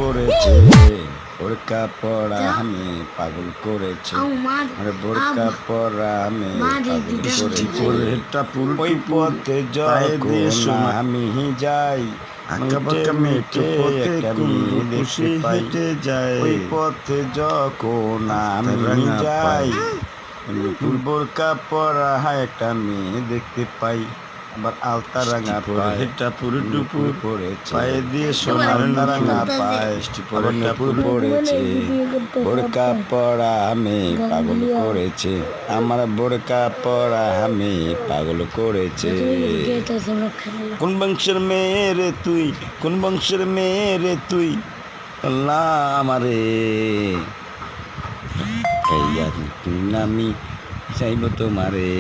পড়েছে, বোরকা পরা আমি পাগল করেছে, আরে বোরকা পরা আমি পাগল করেছে। ওই পথে যখন আমি যাই, আঁকাবাঁকা মেটে একটা মেয়ে দেখতে পাই, ওই পথে যখন আমি যাই, বোরকা পরা একটা মেয়ে দেখতে পাই, আবার আলতা রাঙা পায়, নুপুর পড়েছে পায়ে দিয়ে সোনার রাঙা পায়, আবার নুপুর পড়েছে, বোরকা পরা আমি পাগল করেছে, আমার বোরকা পরা আমি পাগল করেছে। কোন বংশের মেয়ে রে তুই, কোন বংশের মেয়ে রে তুই, আল্লাহ আমারে আমি চাইব তোমারে।